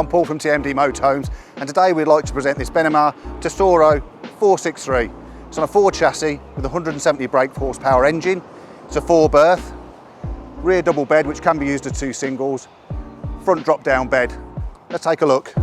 I'm Paul from TMD Motorhomes, and today we'd like to present this Benimar Tessoro 463. It's on a Ford chassis with a 170 brake horsepower engine. It's a 4-berth, rear double bed which can be used as 2 singles, front drop down bed. Let's take a look.